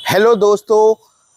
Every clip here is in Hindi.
हेलो दोस्तों,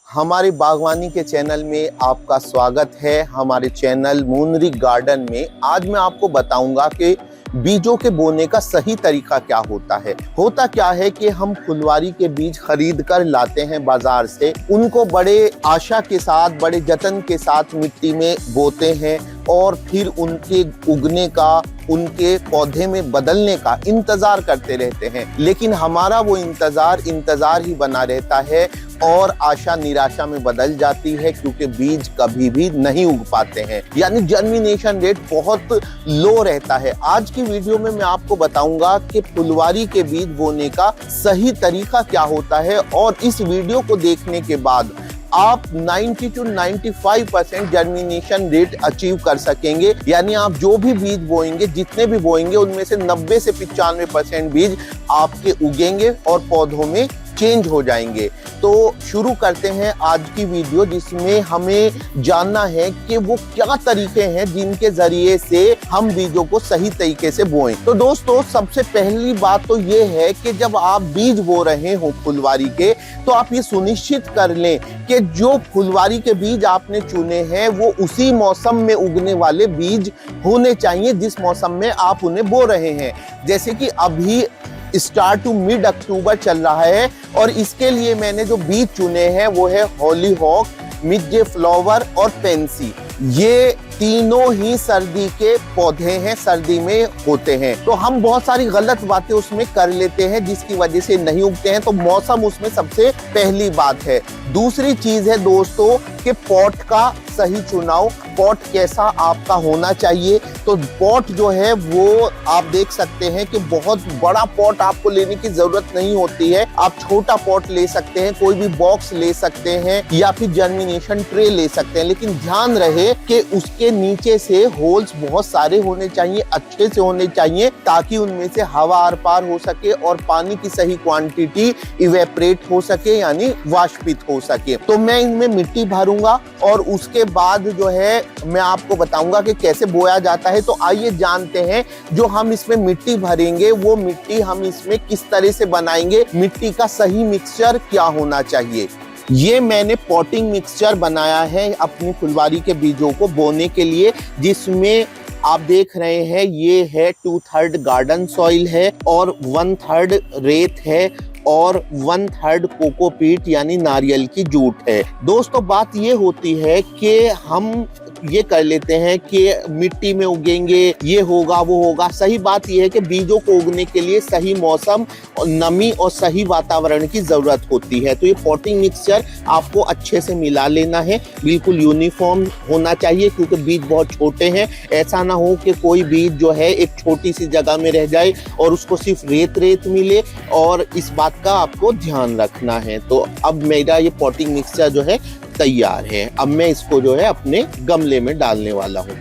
हमारे बागवानी के चैनल में आपका स्वागत है। हमारे चैनल मूनरी गार्डन में आज मैं आपको बताऊंगा कि बीजों के बोने का सही तरीका क्या होता है। होता क्या है कि हम फुलवारी के बीज खरीद कर लाते हैं बाजार से, उनको बड़े आशा के साथ, बड़े जतन के साथ मिट्टी में बोते हैं और फिर उनके उगने का, उनके पौधे में बदलने का इंतजार करते रहते हैं। लेकिन हमारा वो इंतजार ही बना रहता है और आशा निराशा में बदल जाती है, क्योंकि बीज कभी भी नहीं उग पाते हैं, यानी जर्मिनेशन रेट बहुत लो रहता है। आज की वीडियो में मैं आपको बताऊंगा कि फुलवारी के बीज बोने का सही तरीका क्या होता है और इस वीडियो को देखने के बाद आप 90 to 95% जर्मिनेशन रेट अचीव कर सकेंगे। यानी आप जो भी बीज बोएंगे, जितने भी बोएंगे, उनमें से 90 से 95% बीज आपके उगेंगे और पौधों में चेंज हो जाएंगे। तो शुरू करते हैं आज की वीडियो, जिसमें हमें जानना है कि वो क्या तरीके हैं जिनके जरिए से हम बीजों को सही तरीके से बोएं। तो दोस्तों, सबसे पहली बात तो ये है कि जब आप बीज बो रहे हो फुलवारी के, तो आप ये सुनिश्चित कर लें कि जो फुलवारी के बीज आपने चुने हैं वो उसी मौसम में उगने वाले बीज होने चाहिए जिस मौसम में आप उन्हें बो रहे हैं। जैसे कि अभी स्टार्ट टू मिड अक्टूबर चल रहा है और इसके लिए मैंने जो बीज चुने हैं वो है हॉलीहॉक, मिड फ्लावर और पेंसी। ये तीनों ही सर्दी के पौधे हैं, सर्दी में होते हैं। तो हम बहुत सारी गलत बातें उसमें कर लेते हैं जिसकी वजह से नहीं उगते हैं। तो मौसम उसमें सबसे पहली बात है। दूसरी चीज है दोस्तों कि पॉट का सही चुनाव। पॉट कैसा आपका होना चाहिए। तो पॉट जो है वो आप देख सकते हैं कि बहुत बड़ा पॉट आपको लेने की जरूरत नहीं होती है। आप छोटा पॉट ले सकते हैं, कोई भी बॉक्स ले सकते हैं या फिर जर्मिनेशन ट्रे ले सकते हैं। लेकिन ध्यान रहे कि उसके नीचे से होल्स बहुत सारे होने चाहिए, अच्छे से होने चाहिए, ताकि उनमें से हवा आर पार हो सके और पानी की सही क्वांटिटी इवेपरेट हो सके, यानी वाष्पित हो सके। तो मैं इनमें मिट्टी भरूंगा और उसके बाद जो है मैं आपको बताऊंगा कि कैसे बोया जाता है। तो आइए जानते हैं, जो हम इसमें मिट्टी भरेंगे वो मिट्टी हम इसमें किस तरह से बनाएंगे, मिट्टी का सही मिक्सचर क्या होना चाहिए। ये मैंने पॉटिंग मिक्सचर बनाया है अपनी फुलवारी के बीजों को बोने के लिए, जिसमें आप देख रहे हैं ये है 2/3 गार्डन सॉइल है और 1/3 रेत है और 1/3 कोकोपीट यानी नारियल की जूट है। दोस्तों, बात ये होती है कि हम ये कर लेते हैं कि मिट्टी में उगेंगे, ये होगा वो होगा। सही बात ये है कि बीजों को उगने के लिए सही मौसम और नमी और सही वातावरण की जरूरत होती है। तो ये पॉटिंग मिक्सचर आपको अच्छे से मिला लेना है, बिल्कुल यूनिफॉर्म होना चाहिए, क्योंकि बीज बहुत छोटे हैं। ऐसा ना हो कि कोई बीज जो है एक छोटी सी जगह में रह जाए और उसको सिर्फ रेत मिले, और इस बात का आपको ध्यान रखना है। तो अब मेरा ये पॉटिंग मिक्सचर जो है तैयार है। अब मैं इसको जो है अपने गमले में डालने वाला हूँ।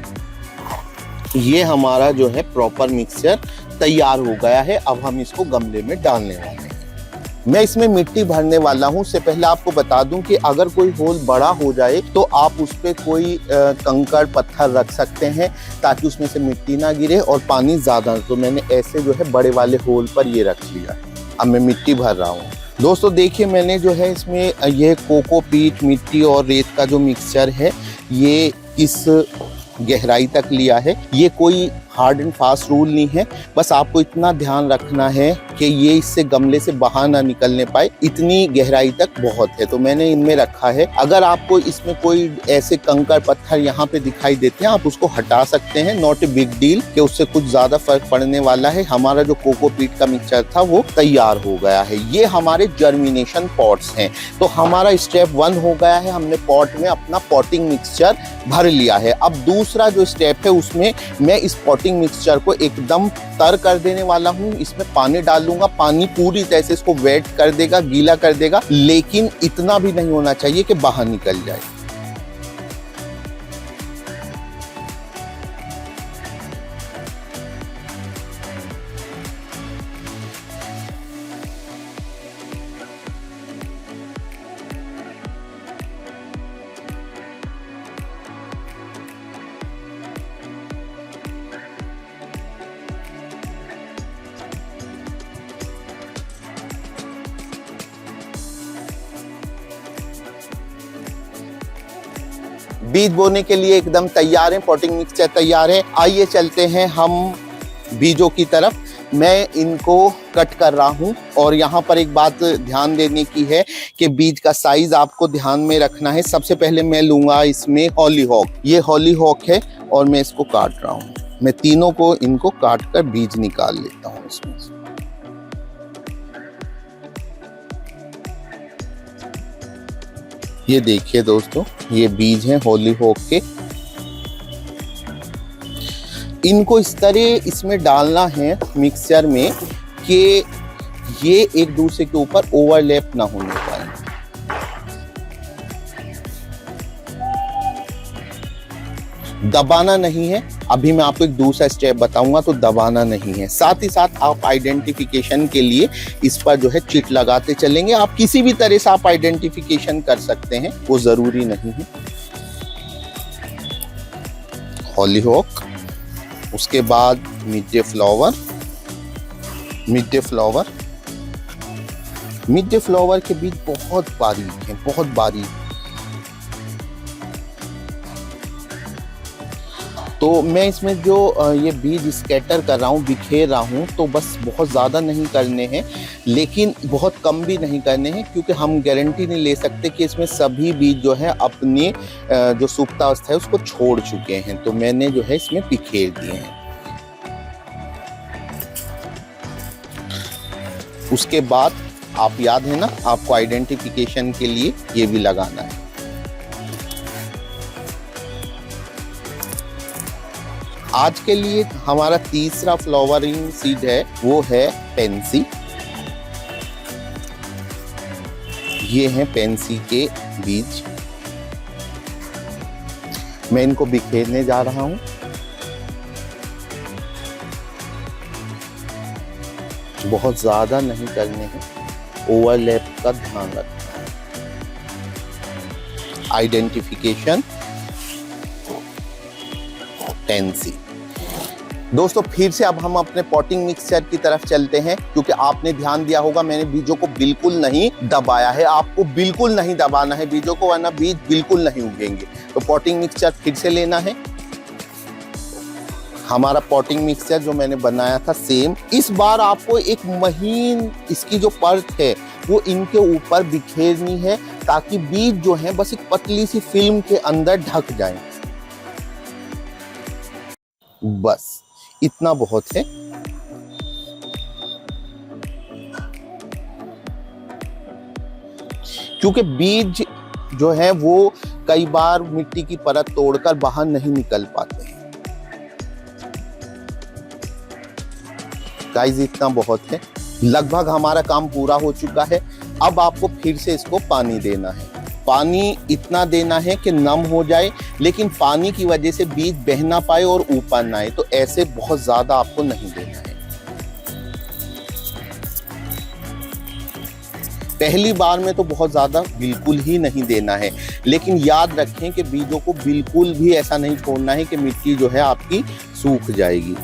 ये हमारा जो है प्रॉपर मिक्सचर तैयार हो गया है। अब हम इसको गमले में डालने वाले हैं। मैं इसमें मिट्टी भरने वाला हूँ। उससे पहले आपको बता दूं कि अगर कोई होल बड़ा हो जाए तो आप उस पर कोई कंकड़ पत्थर रख सकते हैं, ताकि उसमें से मिट्टी ना गिरे और पानी ज्यादा। तो मैंने ऐसे जो है बड़े वाले होल पर ये रख लिया। अब मैं मिट्टी भर रहा हूँ। दोस्तों देखिए, मैंने जो है इसमें ये कोकोपीट, मिट्टी और रेत का जो मिक्सचर है ये इस गहराई तक लिया है। ये कोई हार्ड एंड फास्ट रूल नहीं है, बस आपको इतना ध्यान रखना है कि ये इससे गमले से बाहर ना निकलने पाए, इतनी गहराई तक बहुत है। तो मैंने इनमें रखा है। अगर आपको इसमें कोई ऐसे कंकड़ पत्थर यहाँ पे दिखाई देते हैं, आप उसको हटा सकते हैं। नॉट ए बिग डील कि उससे कुछ ज्यादा फर्क पड़ने वाला है। हमारा जो कोकोपीट का मिक्सचर था वो तैयार हो गया है। ये हमारे जर्मिनेशन पॉट्स हैं। तो हमारा स्टेप 1 हो गया है। हमने पॉट में अपना पॉटिंग मिक्सचर भर लिया है। अब दूसरा जो स्टेप है उसमें मैं इस पॉटिंग मिक्सचर को एकदम तर कर देने वाला हूँ। इसमें पानी डालूंगा। पानी पूरी तरह से इसको वेट कर देगा, गीला कर देगा, लेकिन इतना भी नहीं होना चाहिए कि बाहर निकल जाए। बीज बोने के लिए एकदम तैयार है, पॉटिंग मिक्सचर तैयार है। आइए चलते हैं हम बीजों की तरफ। मैं इनको कट कर रहा हूं और यहाँ पर एक बात ध्यान देने की है कि बीज का साइज आपको ध्यान में रखना है। सबसे पहले मैं लूंगा इसमें हॉलीहॉक, ये हॉलीहॉक है और मैं इसको काट रहा हूँ। मैं तीनों को इनको काट कर बीज निकाल लेता हूँ इसमें से। ये देखिए दोस्तों, ये बीज हैं हॉलीहॉक के। इनको इस तरह इसमें डालना है मिक्सचर में कि ये एक दूसरे के ऊपर ओवरलैप ना होने पाए। दबाना नहीं है। अभी मैं आपको एक दूसरा स्टेप बताऊंगा, तो दबाना नहीं है। साथ ही साथ आप आइडेंटिफिकेशन के लिए इस पर जो है चिट लगाते चलेंगे। आप किसी भी तरह से आप आइडेंटिफिकेशन कर सकते हैं, वो जरूरी नहीं है। हॉलीहॉक, उसके बाद mid day flower. Mid day flower के बीज बहुत बारीक हैं, बहुत बारीक। तो मैं इसमें जो ये बीज स्कैटर कर रहा हूँ, बिखेर रहा हूँ, तो बस बहुत ज़्यादा नहीं करने हैं, लेकिन बहुत कम भी नहीं करने हैं, क्योंकि हम गारंटी नहीं ले सकते कि इसमें सभी बीज जो है अपनी जो सुप्तावस्था है उसको छोड़ चुके हैं। तो मैंने जो है इसमें बिखेर दिए हैं। उसके बाद आप याद है ना, आपको आइडेंटिफिकेशन के लिए ये भी लगाना है। आज के लिए हमारा तीसरा फ्लावरिंग सीड है, वो है पेंसी। ये हैं पेंसी के बीज। मैं इनको बिखेरने जा रहा हूं। बहुत ज्यादा नहीं करने हैं, ओवरलैप का ध्यान रखना है। Identification, Pence. दोस्तों फिर से अब हम अपने पॉटिंग मिक्सचर की तरफ चलते हैं, क्योंकि आपने ध्यान दिया होगा मैंने बीजों को बिल्कुल नहीं दबाया है। आपको बिल्कुल नहीं दबाना है बीजों को, वरना बीज बिल्कुल नहीं उगेंगे। तो पॉटिंग मिक्सचर फिर से लेना है। हमारा पॉटिंग मिक्सचर जो मैंने बनाया था सेम, इस बार आपको एक महीन इसकी जो परत है वो इनके ऊपर बिखेरनी है, ताकि बीज जो है बस एक पतली सी फिल्म के अंदर ढक जाए। बस इतना बहुत है। क्योंकि बीज जो है वो कई बार मिट्टी की परत तोड़कर बाहर नहीं निकल पाते हैं। गाइस इतना बहुत है। लगभग हमारा काम पूरा हो चुका है। अब आपको फिर से इसको पानी देना है। पानी इतना देना है कि नम हो जाए, लेकिन पानी की वजह से बीज बह ना पाए और ऊपर ना आए। तो ऐसे बहुत ज्यादा आपको नहीं देना है। पहली बार में तो बहुत ज्यादा बिल्कुल ही नहीं देना है, लेकिन याद रखें कि बीजों को बिल्कुल भी ऐसा नहीं छोड़ना है कि मिट्टी जो है आपकी सूख जाएगी।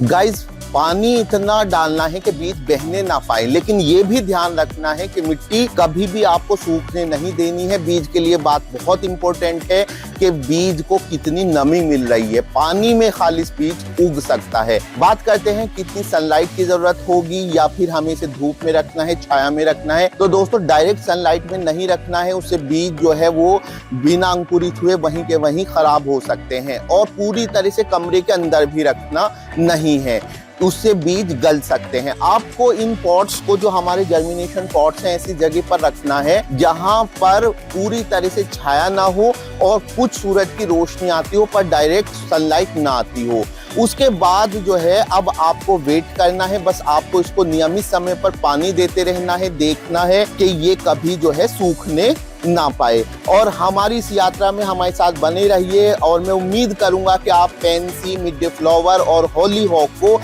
गाइस पानी इतना डालना है कि बीज बहने ना पाए, लेकिन ये भी ध्यान रखना है कि मिट्टी कभी भी आपको सूखने नहीं देनी है। बीज के लिए बात बहुत इंपॉर्टेंट है कि बीज को कितनी नमी मिल रही है। पानी में खालिश बीज उग सकता है। बात करते हैं कितनी सनलाइट की जरूरत होगी, या फिर हमें इसे धूप में रखना है, छाया में रखना है। तो दोस्तों डायरेक्ट सनलाइट में नहीं रखना है, उससे बीज जो है वो बिना अंकुरित हुए वहीं के वहीं खराब हो सकते हैं। और पूरी तरह से कमरे के अंदर भी रखना नहीं है, उससे बीज गल सकते हैं। आपको इन पॉट्स को, जो हमारे जर्मिनेशन पॉट्स हैं, ऐसी जगह पर रखना है जहां पर पूरी तरह से छाया ना हो और कुछ सूरज की रोशनी आती हो पर डायरेक्ट सनलाइट ना आती हो। उसके बाद जो है अब आपको वेट करना है। बस आपको इसको नियमित समय पर पानी देते रहना है। देखना है कि ये कभी जो है सूखने ना पाए। और हमारी इस यात्रा में हमारे साथ बने रहिए और मैं उम्मीद करूंगा कि आप पेंसी, मिड डे फ्लावर और हॉलीहॉक को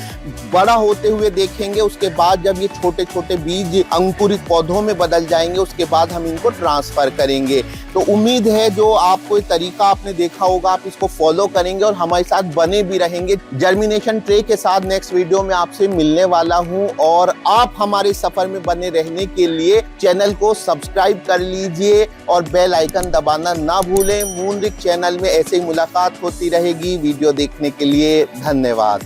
बड़ा होते हुए देखेंगे। उसके बाद जब ये छोटे छोटे बीज अंकुरित पौधों में बदल जाएंगे, उसके बाद हम इनको ट्रांसफर करेंगे। तो उम्मीद है जो आपको तरीका आपने देखा होगा आप इसको फॉलो करेंगे और हमारे साथ बने भी रहेंगे। जर्मिनेशन ट्रे के साथ नेक्स्ट वीडियो में आपसे मिलने वाला हूं और आप हमारे सफर में बने रहने के लिए चैनल को सब्सक्राइब कर लीजिए और बेल आइकन दबाना ना भूलें। मूनरिक चैनल में ऐसे ही मुलाकात होती रहेगी। वीडियो देखने के लिए धन्यवाद।